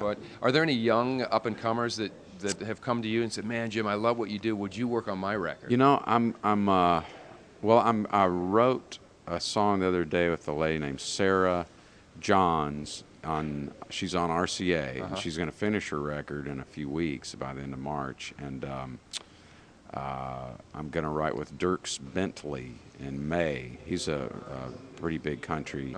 But are there any young up-and-comers that have come to you and said, "Man, Jim, I love what you do. Would you work on my record?" You know, I wrote a song the other day with a lady named Sarah Johns. She's on RCA, and she's going to finish her record in a few weeks by the end of March. And I'm going to write with Dierks Bentley in May. He's a pretty big country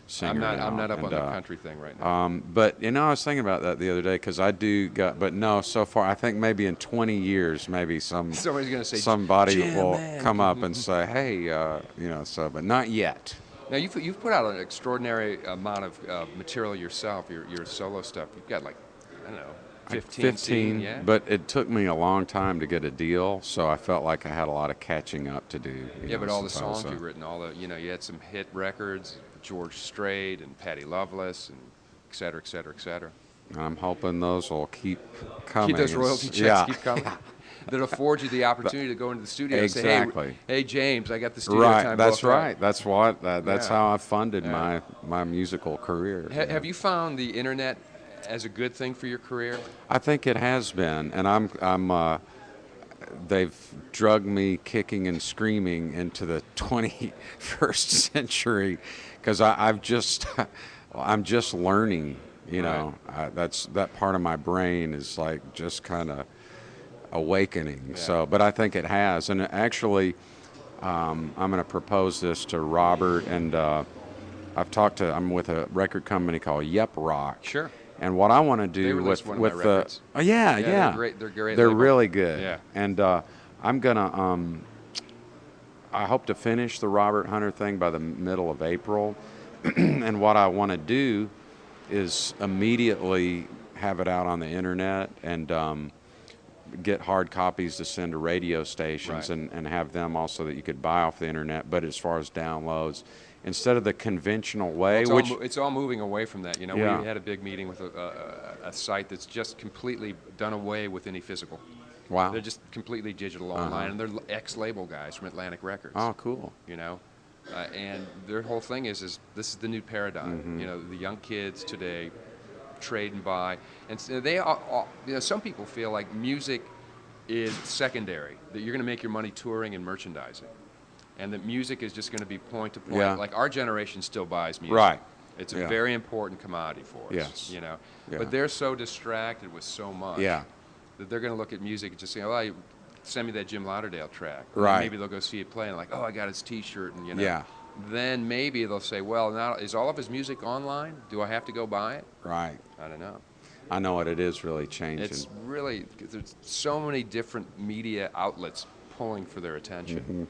singer. I'm not up on the country thing right now. But you know, I was thinking about that the other day because but no, so far I think maybe in 20 years, maybe somebody's going to say, somebody Jim, will man. come up and say, hey, you know, so, but not yet. Now you've put out an extraordinary amount of material yourself. Your solo stuff. You've got like, I don't know, 15, yeah. But it took me a long time to get a deal, so I felt like I had a lot of catching up to do. But all the songs you've written, you had some hit records, George Strait and Patti Loveless, and et cetera, et cetera, et cetera. I'm hoping those will keep coming. Keep those royalty checks keep coming. That afford you the opportunity to go into the studio and say, hey, James, I got the studio time. That's right. That's how I funded my musical career. Have you found the internet as a good thing for your career? I think it has been, and they've drugged me kicking and screaming into the 21st century because I'm just learning. You know, that part of my brain is like just kind of awakening. Yeah. So, but I think it has, and actually, I'm going to propose this to Robert, and I'm with a record company called Yep Rock. Sure. And what I want to do with the they're great. They're really good. Yeah. And I'm gonna I hope to finish the Robert Hunter thing by the middle of April. And what I want to do is immediately have it out on the internet and get hard copies to send to radio stations and have them also that you could buy off the internet. But as far as downloads, instead of the conventional way, it's all moving away from that. You know, we had a big meeting with a site that's just completely done away with any physical. Wow. They're just completely digital online, and they're ex-label guys from Atlantic Records. Oh, cool. You know, and their whole thing is this is the new paradigm. Mm-hmm. You know, the young kids today trade and buy, and so they all, you know, some people feel like music is secondary, that you're going to make your money touring and merchandising. And that music is just going to be point to point. Yeah. Like our generation still buys music. Right. It's a very important commodity for us. Yes. You know. Yeah. But they're so distracted with so much that they're going to look at music and just say, "Oh, send me that Jim Lauderdale track." Right. Maybe they'll go see it play and like, "Oh, I got his T-shirt," and you know. Yeah. Then maybe they'll say, "Well, now is all of his music online? Do I have to go buy it?" Right. I don't know. I know what it is really changing. It's really, there's so many different media outlets pulling for their attention. Mm-hmm.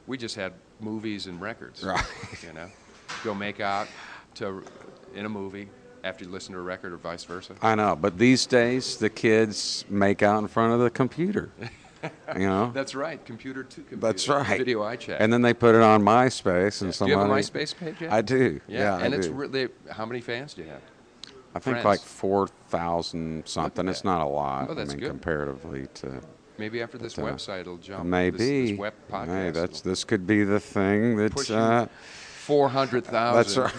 We just had movies and records. Right. You know, go make out in a movie after you listen to a record or vice versa. I know, but these days the kids make out in front of the computer. You know. That's right, computer to computer. That's right. Video eye chat. And then they put it on MySpace, and somebody. Do you have a MySpace page yet? I do. Yeah, and I it's do. really, how many fans do you have? I think Friends. like 4,000 something. It's not a lot. Oh, that's good. Comparatively to. Maybe after this website it'll jump. Maybe. This web podcast. Hey, this could be the thing that's 400,000. That's right.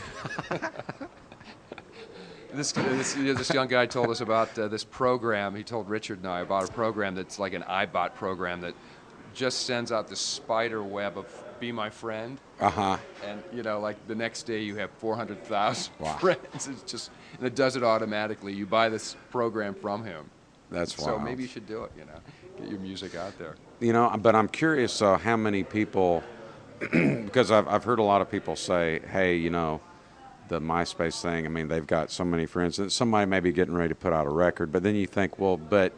This young guy told us about this program. He told Richard and I about a program that's like an iBot program that just sends out the spider web of "Be My Friend." Uh-huh. And you know, like the next day you have 400,000 friends. It's just, and it does it automatically. You buy this program from him. That's wild. So maybe you should do it. You know, get your music out there. You know, but I'm curious how many people, because I've heard a lot of people say, hey, you know, the MySpace thing, I mean, they've got so many friends that somebody may be getting ready to put out a record, but then you think, well, but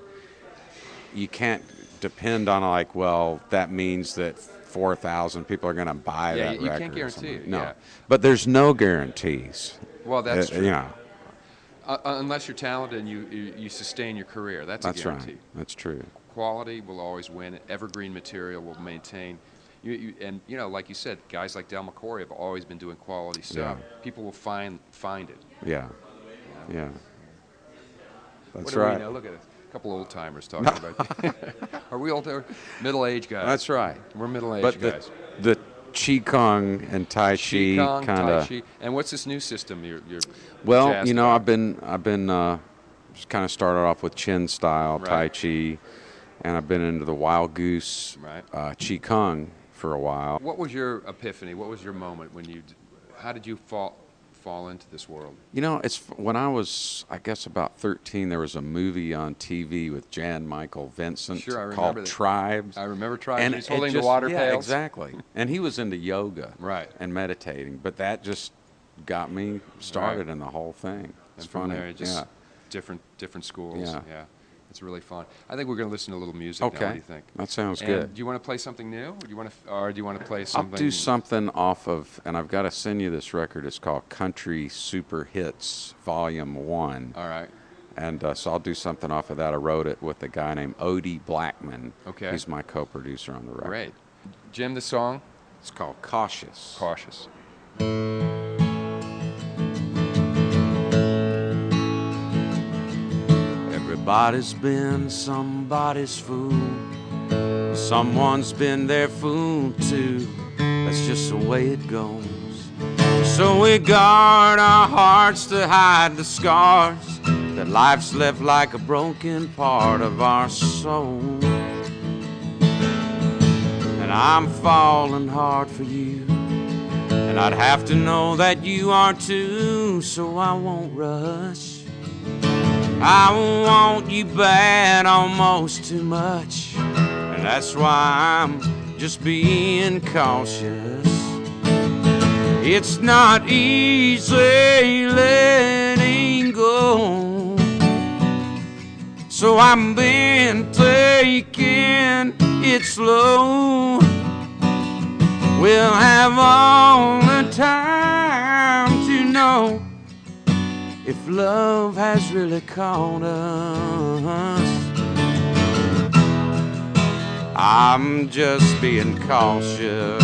you can't depend on like, well, that means that 4,000 people are going to buy that record. You can't guarantee it. No, yeah. But there's no guarantees. Well, that's true. You know. Unless you're talented and you sustain your career, that's a guarantee. Right. That's true. Quality will always win. Evergreen material will maintain. And you know, like you said, guys like Del McCoury have always been doing quality stuff. Yeah. People will find it. Yeah. Yeah. That's what do right. We know? Look at it. A couple old timers talking about. Are we old? Middle-aged guys. That's right. We're middle-aged guys. The Qigong and Tai Chi kind of. And what's this new system you're Well, jazzed you know, about? I've been kind of started off with Chin style, Tai Right. Chi, and I've been into the Wild Goose, Right. Qi Kong for a while. What was your epiphany? What was your moment when you? How did you fall into this world? You know, it's when I was, I guess, about 13. There was a movie on TV with Jan Michael Vincent Sure, I remember called that. Tribes. I remember trying. And He's it holding the just- water yeah, pails. exactly. And he was into yoga, Right. and meditating. But that just got me started in the whole thing. It's And from funny. there, it just yeah. different schools. Yeah. Yeah. It's really fun. I think we're going to listen to a little music now. What do Okay. you think? That sounds And good. do you want to play something new, or do you want to play I'll something? do something off of, and I've got to send you this record. It's called Country Super Hits Volume 1. All right. And so I'll do something off of that. I wrote it with a guy named Odie Blackman. Okay. He's my co-producer on the record. Great. Jim, the song? It's called Cautious. Cautious. Everybody's been somebody's fool. Someone's been their fool too. That's just the way it goes. So we guard our hearts to hide the scars that life's left like a broken part of our soul. And I'm falling hard for you, and I'd have to know that you are too, so I won't rush. I want you bad almost too much, and that's why I'm just being cautious. It's not easy letting go, so I'm been taking it slow. We'll have all the time to know if love has really called us. I'm just being cautious.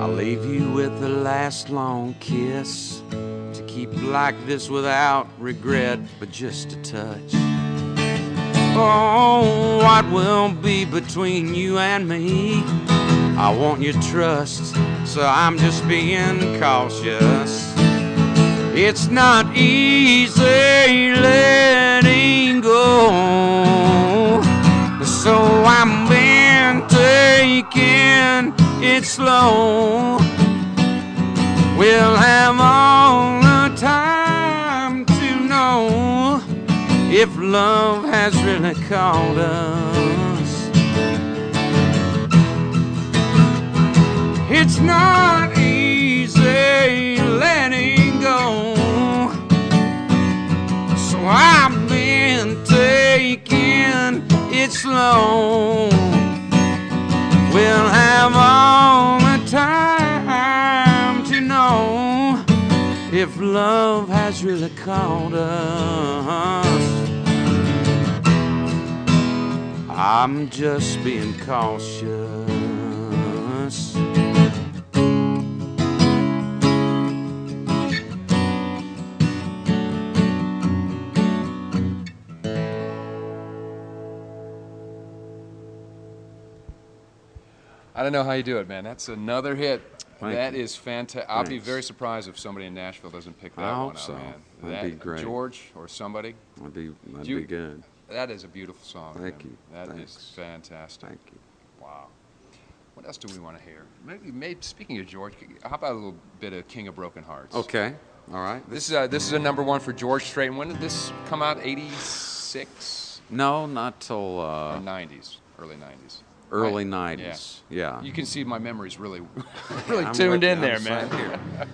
I'll leave you with the last long kiss to keep like this without regret, but just a touch. Oh, what will be between you and me? I want your trust, so I'm just being cautious. It's not easy letting go, so I'm been taking it slow. We'll have all the time to know if love has really called us. It's not easy letting go, so I've been taking it slow. We'll have all the time to know if love has really called us. I'm just being cautious. I don't know how you do it, man. That's another hit. Thank That you. is fantastic. I'll be Thanks. very surprised if somebody in Nashville doesn't pick that I one hope up, so. man. That'd be great. George or somebody. That'd Do you- be good. That is a beautiful song. Thank man. you. That is Thanks. fantastic. Thank you. Wow. What else do we want to hear? Maybe speaking of George, how about a little bit of King of Broken Hearts? Okay. All right. This is a number one for George Strait. And when did this come out? 86 No, not till or 90s, early 90s. early Right. 90s. Yeah. You can see my memory's really, really I'm tuned with in you. there, I'm man. sat here.